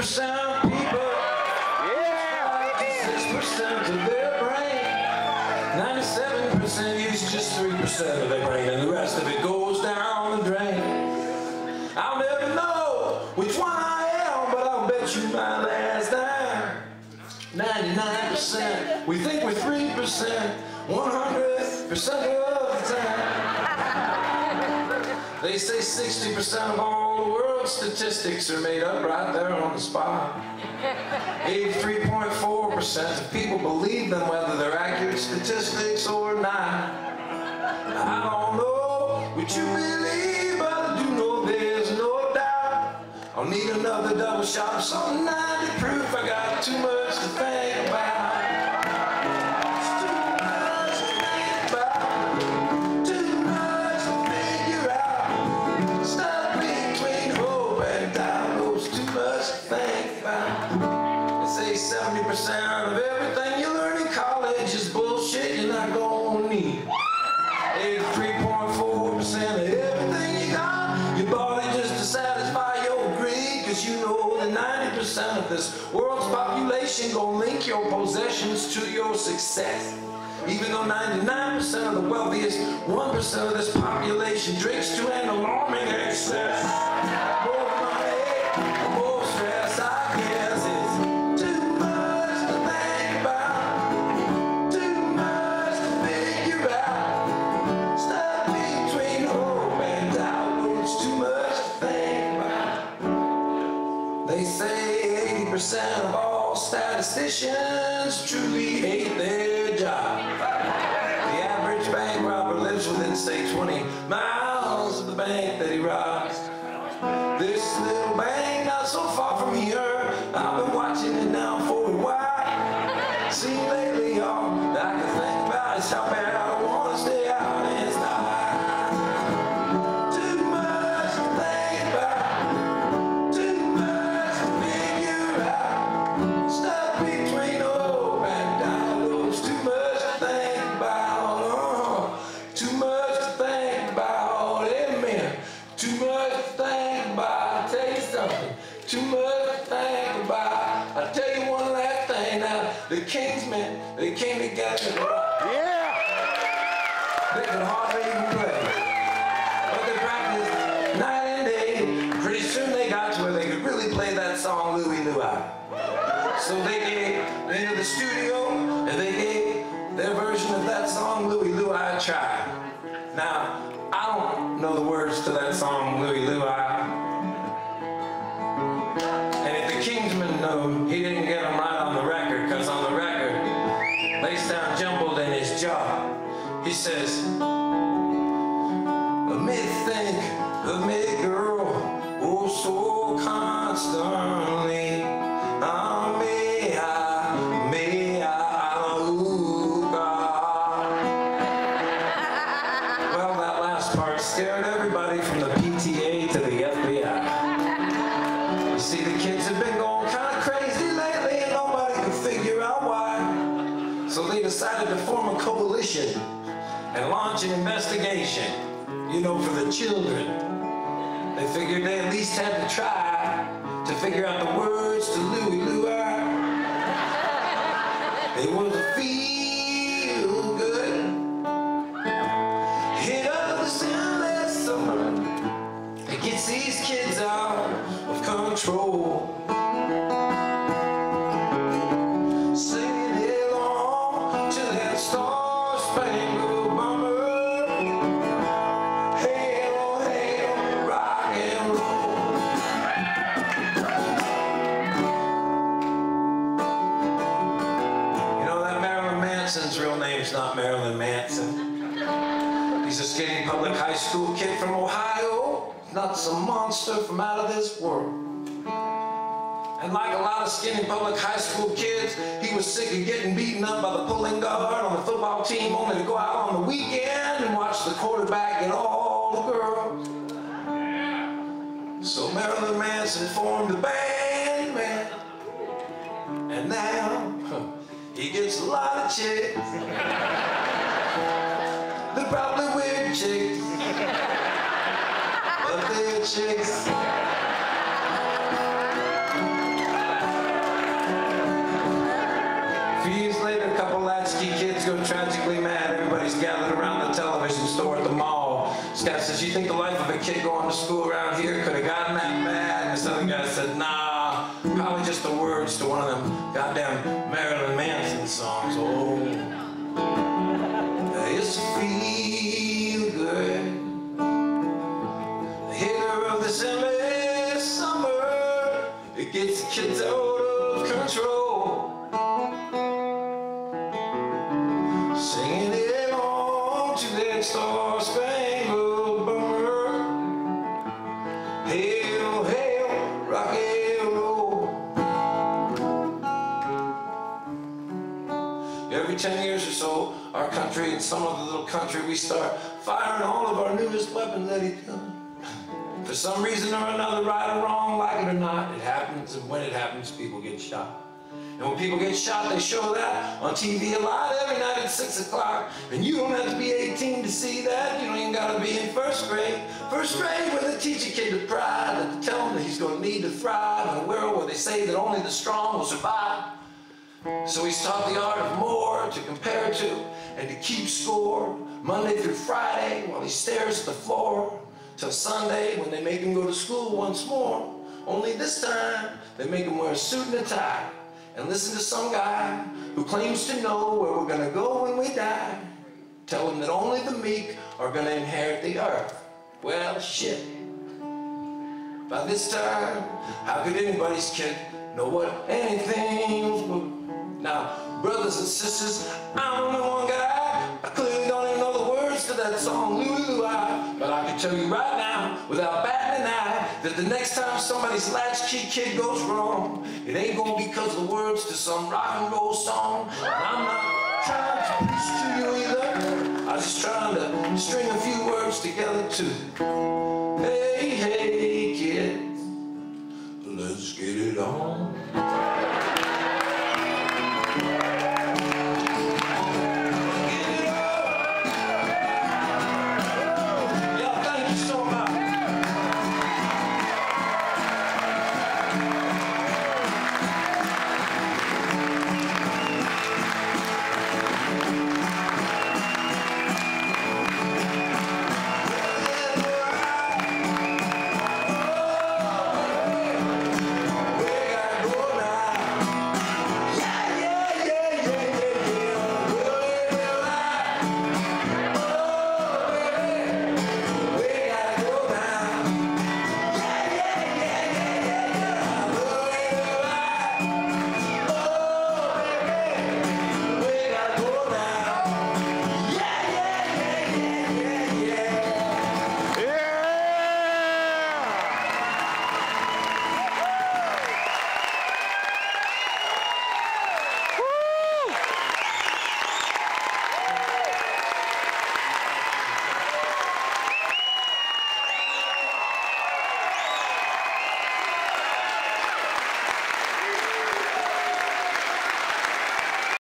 of people, 6% of their brain, 97% use just 3% of their brain, and the rest of it goes down the drain. I'll never know which one I am, but I'll bet you my last dime. 99%, we think we're 3%, 100% of the time. They say 60% of all the world's statistics are made up right there on the spot. 83.4% of people believe them, whether they're accurate statistics or not. I don't know what you believe, but I do know there's no doubt. I'll need another double shot of some 90 proof. I got too much to think about. They say 70% of everything you learn in college is bullshit you're not gonna need. 83.4% of everything you got, you bought it just to satisfy your greed, cause you know that 90% of this world's population gonna link your possessions to your success. Even though 99% of the wealthiest 1% of this population drinks to an alarming excess. More money, more stress, I guess it's too much to think about, too much to figure out. Stuck between hope and doubt, it's too much to think about. They say 80% of all statisticians truly hate their job. The average bank robber lives within, say, 20 miles of the bank that he robs. This little bank not so far from here, I've been watching it now for a while. See, lately all I can think about is how bad I want to stay out inside. Too much to think about, too much to figure out. Stuck between hope and doubt, it's too much to think about. Too much to think about, amen. Too much to think about. I'll tell you something. Too much to think about. I'll tell you one last thing now. The kingsmen, they came together. Yeah! They could hardly even play. But they practiced night and day. Pretty soon they got to where they could really play that song, Louie Louie. So they gave into the studio and they gave their version of that song, Louie Louie, a try. Now, I don't know the words to that song, Louie Louie. And if the kingsman knew, he didn't get them right on the record, because on the record, they sound jumbled in his jaw. He says, let me think of me, girl, oh so constantly. Well, that last part scared everybody from the PTA to the FBI. You see, the kids have been going kind of crazy lately and nobody can figure out why. So they decided to form a coalition and launch an investigation, you know, for the children. They figured they at least had to try to figure out the words to Louie Louie. It was a feel good. Hit up the endless summer. It gets these kids out of control. Singing along to that star-spangled banner. Hail, hail, rock and roll. You know that Marilyn Manson's real name's not Marilyn Manson. He's a skinny public high school kid from Ohio, not some monster from out of this world. And like a lot of skinny public high school kids, he was sick of getting beaten up by the pulling guard on the football team, only to go out on the weekend and watch the quarterback get all the girls. So Marilyn Manson formed a band, man, and now he gets a lot of chicks. They're probably weird chicks, but they're chicks. store at the mall. This guy says, you think the life of a kid going to school around here could have gotten that bad? And this other guy said, nah, probably just the words to one of them goddamn Marilyn Manson songs. Oh, I used to feel good. The hitter of this endless summer, it gets the kids out of control. Singing it on to that star-spangled banner. Hail, hail, rock and roll. Every 10 years or so, our country and some other little country, we start firing all of our newest weapons at each other. For some reason or another, right or wrong, like it or not, it happens, and when it happens, people get shot. And when people get shot, they show that on TV a lot every night at 6 o'clock. And you don't have to be 18 to see that. You don't even got to be in first grade. First grade, where they teach a kid to pride and to tell him that he's going to need to thrive in a world where they say that only the strong will survive. So he's taught the art of more to compare to and to keep score Monday through Friday while he stares at the floor till Sunday when they make him go to school once more. Only this time, they make him wear a suit and a tie and listen to some guy who claims to know where we're gonna go when we die. Tell him that only the meek are gonna inherit the earth. Well, shit. By this time, how could anybody's kid know what anything was? Now, brothers and sisters, I'm only one guy. I clearly don't even know the words to that song, but I can tell you right now, without batting an eye, that the next time somebody's latchkey kid goes wrong, it ain't gonna be because of the words to some rock and roll song. And I'm not trying to preach to you either. I'm just trying to string a few words together too. Hey, hey, kids, let's get it on.